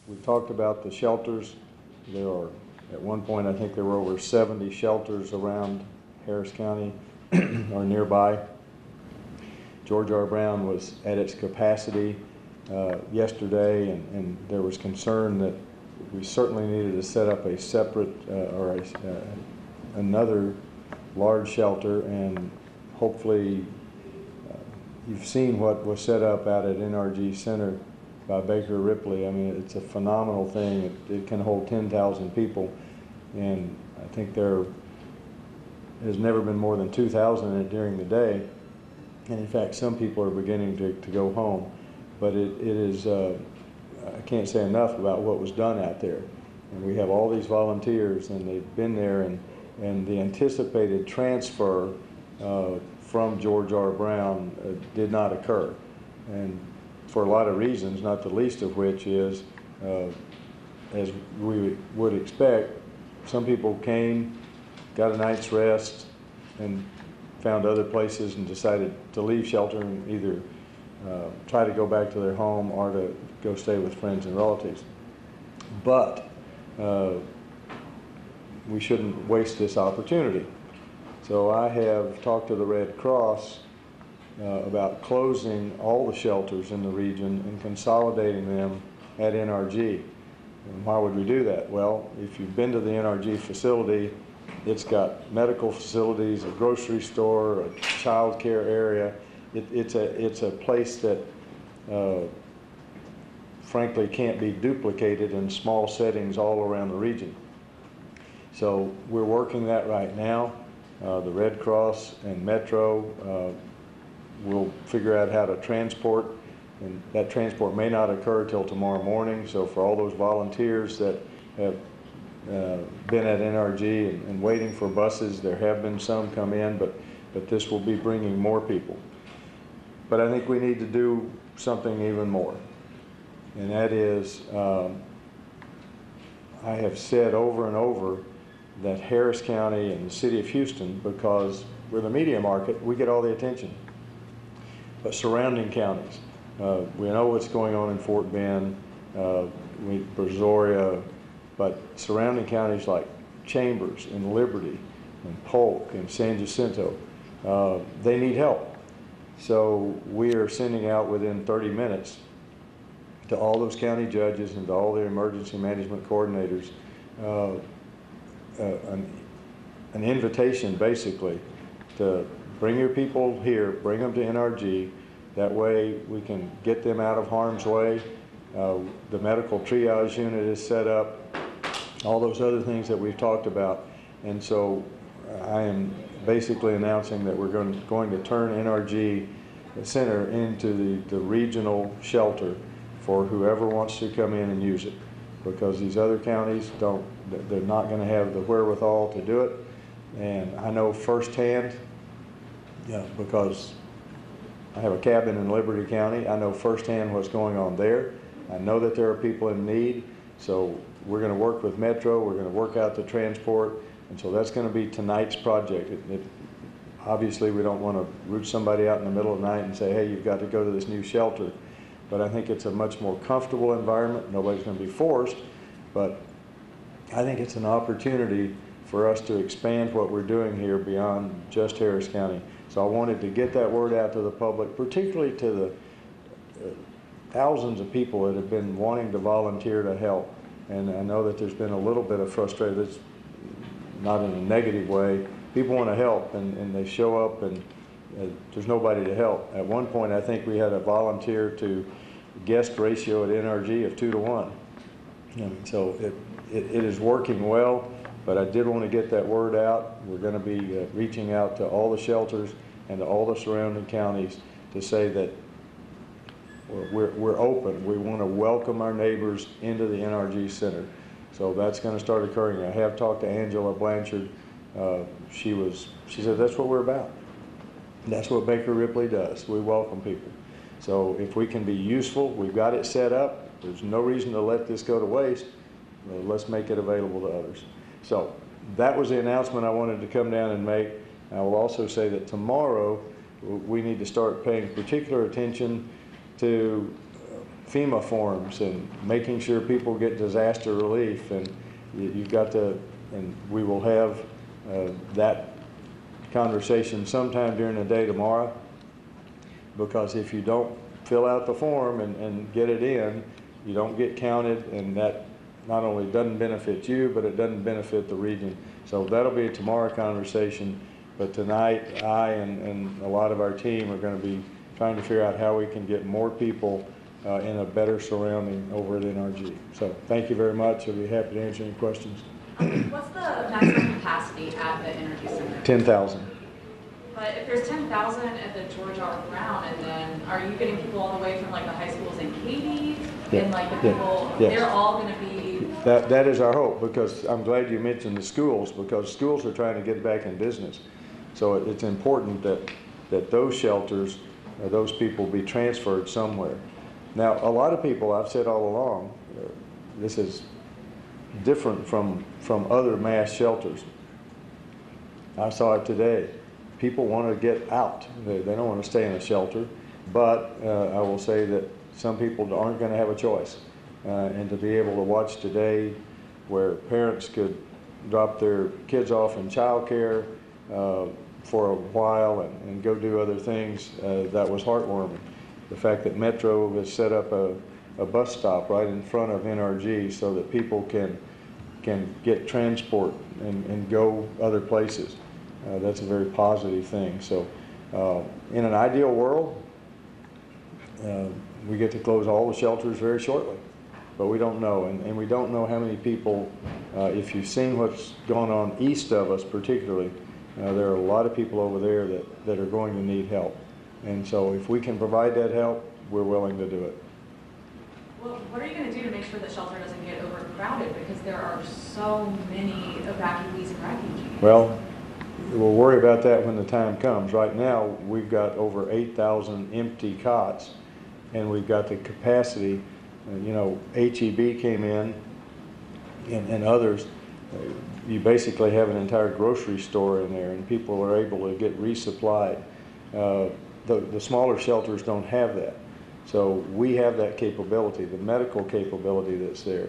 We talked about the shelters. There are, at one point, I think there were over 70 shelters around Harris County or nearby. George R. Brown was at its capacity yesterday, and there was concern that we certainly needed to set up a separate another large shelter, and hopefully you've seen what was set up out at NRG Center by Baker Ripley. I mean, it's a phenomenal thing. It can hold 10,000 people, and I think there has never been more than 2,000 in it during the day. And in fact, some people are beginning to go home. But it is, I can't say enough about what was done out there. And we have all these volunteers, and they've been there, and the anticipated transfer from George R. Brown did not occur. And for a lot of reasons, not the least of which is, as we would expect, some people came, got a night's rest, and found other places and decided to leave shelter and either try to go back to their home or to go stay with friends and relatives. But we shouldn't waste this opportunity. So I have talked to the Red Cross about closing all the shelters in the region and consolidating them at NRG. And why would we do that? Well, if you've been to the NRG facility, it's got medical facilities, a grocery store, a child care area. It's a place that frankly can't be duplicated in small settings all around the region. So we're working that right now. The Red Cross and Metro will figure out how to transport, and that transport may not occur till tomorrow morning. So for all those volunteers that have been at NRG and waiting for buses, there have been some come in, but this will be bringing more people. But I think we need to do something even more, and that is, I have said over and over that Harris County and the city of Houston, because we're the media market, we get all the attention. But surrounding counties, we know what's going on in Fort Bend, Brazoria, but surrounding counties like Chambers and Liberty and Polk and San Jacinto, they need help. So we are sending out within 30 minutes to all those county judges and to all their emergency management coordinators an invitation basically to bring your people here, bring them to NRG. That way we can get them out of harm's way. The medical triage unit is set up, all those other things that we've talked about. And so I am basically announcing that we're going to turn NRG Center into the regional shelter for whoever wants to come in and use it, because these other counties they're not going to have the wherewithal to do it. And I know firsthand, because I have a cabin in Liberty County, I know firsthand what's going on there. I know that there are people in need, so we're going to work with Metro, we're going to work out the transport, and so that's going to be tonight's project. Obviously, we don't want to root somebody out in the middle of the night and say, hey, you've got to go to this new shelter. But I think it's a much more comfortable environment. Nobody's going to be forced, but I think it's an opportunity for us to expand what we're doing here beyond just Harris County. So I wanted to get that word out to the public, particularly to the thousands of people that have been wanting to volunteer to help. And I know that there's been a little bit of frustration, that's not in a negative way. People want to help, and they show up, and there's nobody to help. At one point, I think we had a volunteer to guest ratio at NRG of 2 to 1. And so it is working well, but I did want to get that word out. We're going to be reaching out to all the shelters and to all the surrounding counties to say that we're open. We want to welcome our neighbors into the NRG Center. So that's going to start occurring. I have talked to Angela Blanchard. She said that's what we're about. That's what Baker Ripley does. We welcome people. So if we can be useful, we've got it set up. There's no reason to let this go to waste. Let's make it available to others. So that was the announcement I wanted to come down and make. I will also say that tomorrow we need to start paying particular attention to FEMA forms and making sure people get disaster relief, and you've got to, and we will have that conversation sometime during the day tomorrow, because if you don't fill out the form and get it in, you don't get counted, and that not only doesn't benefit you, but it doesn't benefit the region. So that'll be a tomorrow conversation, but tonight I and a lot of our team are going to be trying to figure out how we can get more people in a better surrounding over at NRG. So thank you very much. I'll be happy to answer any questions. What's the maximum capacity at the NRG Center? 10,000. But if there's 10,000 at the George R. Brown, and then are you getting people all the way from like the high schools in Katy? Yeah. And like the people, Yes. they're all going to be... That is our hope, because I'm glad you mentioned the schools, because schools are trying to get back in business. So it's important that those shelters, those people be transferred somewhere. Now, a lot of people, I've said all along, this is different from other mass shelters. I saw it today. People want to get out. They don't want to stay in a shelter. But I will say that some people aren't going to have a choice. And to be able to watch today where parents could drop their kids off in child care for a while and go do other things, that was heartwarming. The fact that Metro has set up a bus stop right in front of NRG so that people can get transport and go other places. That's a very positive thing. So in an ideal world, we get to close all the shelters very shortly, but we don't know, and we don't know how many people, if you've seen what's gone on east of us particularly, there are a lot of people over there that are going to need help. And so if we can provide that help, we're willing to do it. Well, what are you going to do to make sure the shelter doesn't get overcrowded? Because there are so many evacuees and refugees. Well, we'll worry about that when the time comes. Right now, we've got over 8,000 empty cots, and we've got the capacity. You know, HEB came in, and others. You basically have an entire grocery store in there, and people are able to get resupplied. The smaller shelters don't have that. So we have that capability, the medical capability that's there,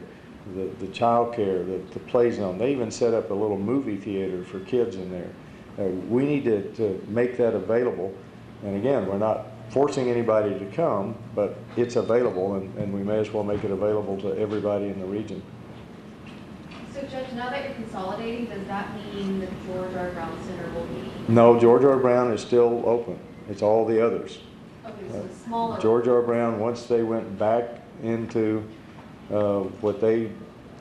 the child care, the play zone. They even set up a little movie theater for kids in there. We need to make that available. And again, we're not forcing anybody to come, but it's available, and we may as well make it available to everybody in the region. So Judge, now that you're consolidating, does that mean the George R. Brown Center will be? No, George R. Brown is still open. It's all the others. Okay, so the smaller. George R. Brown, once they went back into what they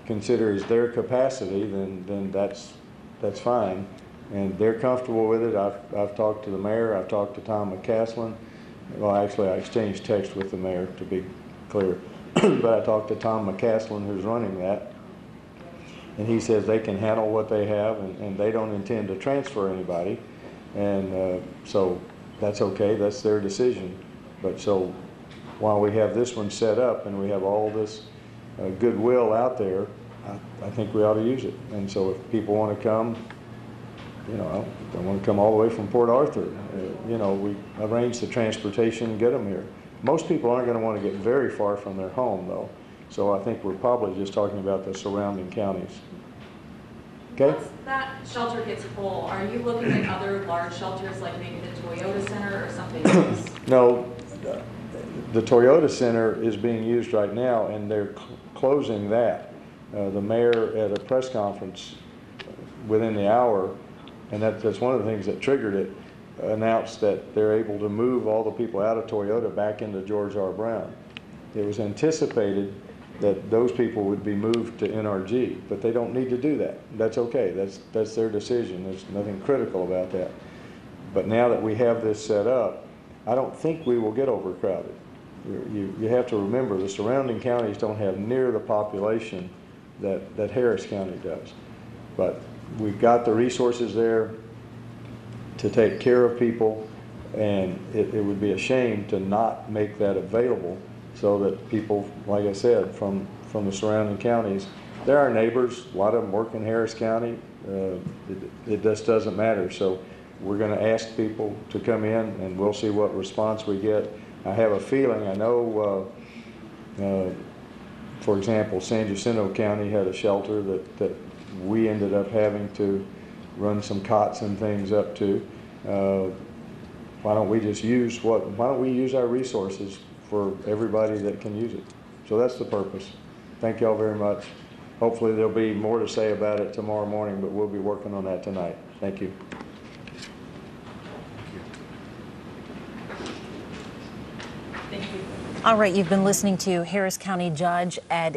consider as their capacity, then that's fine, and they're comfortable with it. I've talked to the mayor. I've talked to Tom McCaslin. Well, actually, I exchanged text with the mayor, to be clear, but I talked to Tom McCaslin, who's running that, and he says they can handle what they have, and they don't intend to transfer anybody, and so that's okay. That's their decision. But so while we have this one set up and we have all this goodwill out there, I think we ought to use it. And so if people want to come, you know, they want to come all the way from Port Arthur, you know, we arrange the transportation and get them here. Most people aren't going to want to get very far from their home, though. So I think we're probably just talking about the surrounding counties. Okay? Once that shelter gets full, are you looking at other large shelters like maybe the Toyota Center or something else? No, the Toyota Center is being used right now, and they're closing that. The mayor at a press conference within the hour, and that's one of the things that triggered it, announced that they're able to move all the people out of Toyota back into George R. Brown. It was anticipated that those people would be moved to NRG, but they don't need to do that. That's okay. That's their decision. There's nothing critical about that. But now that we have this set up, I don't think we will get overcrowded. You have to remember the surrounding counties don't have near the population that Harris County does. But we've got the resources there to take care of people, and it would be a shame to not make that available so that people, like I said, from the surrounding counties, they're our neighbors. A lot of them work in Harris County. It just doesn't matter. So we're going to ask people to come in, and we'll see what response we get. I have a feeling, I know For example, San Jacinto County had a shelter that we ended up having to run some cots and things up to. Why don't we use our resources for everybody that can use it? So that's the purpose. Thank y'all very much. Hopefully there'll be more to say about it tomorrow morning, but we'll be working on that tonight. Thank you. Thank you. All right, you've been listening to Harris County Judge Ed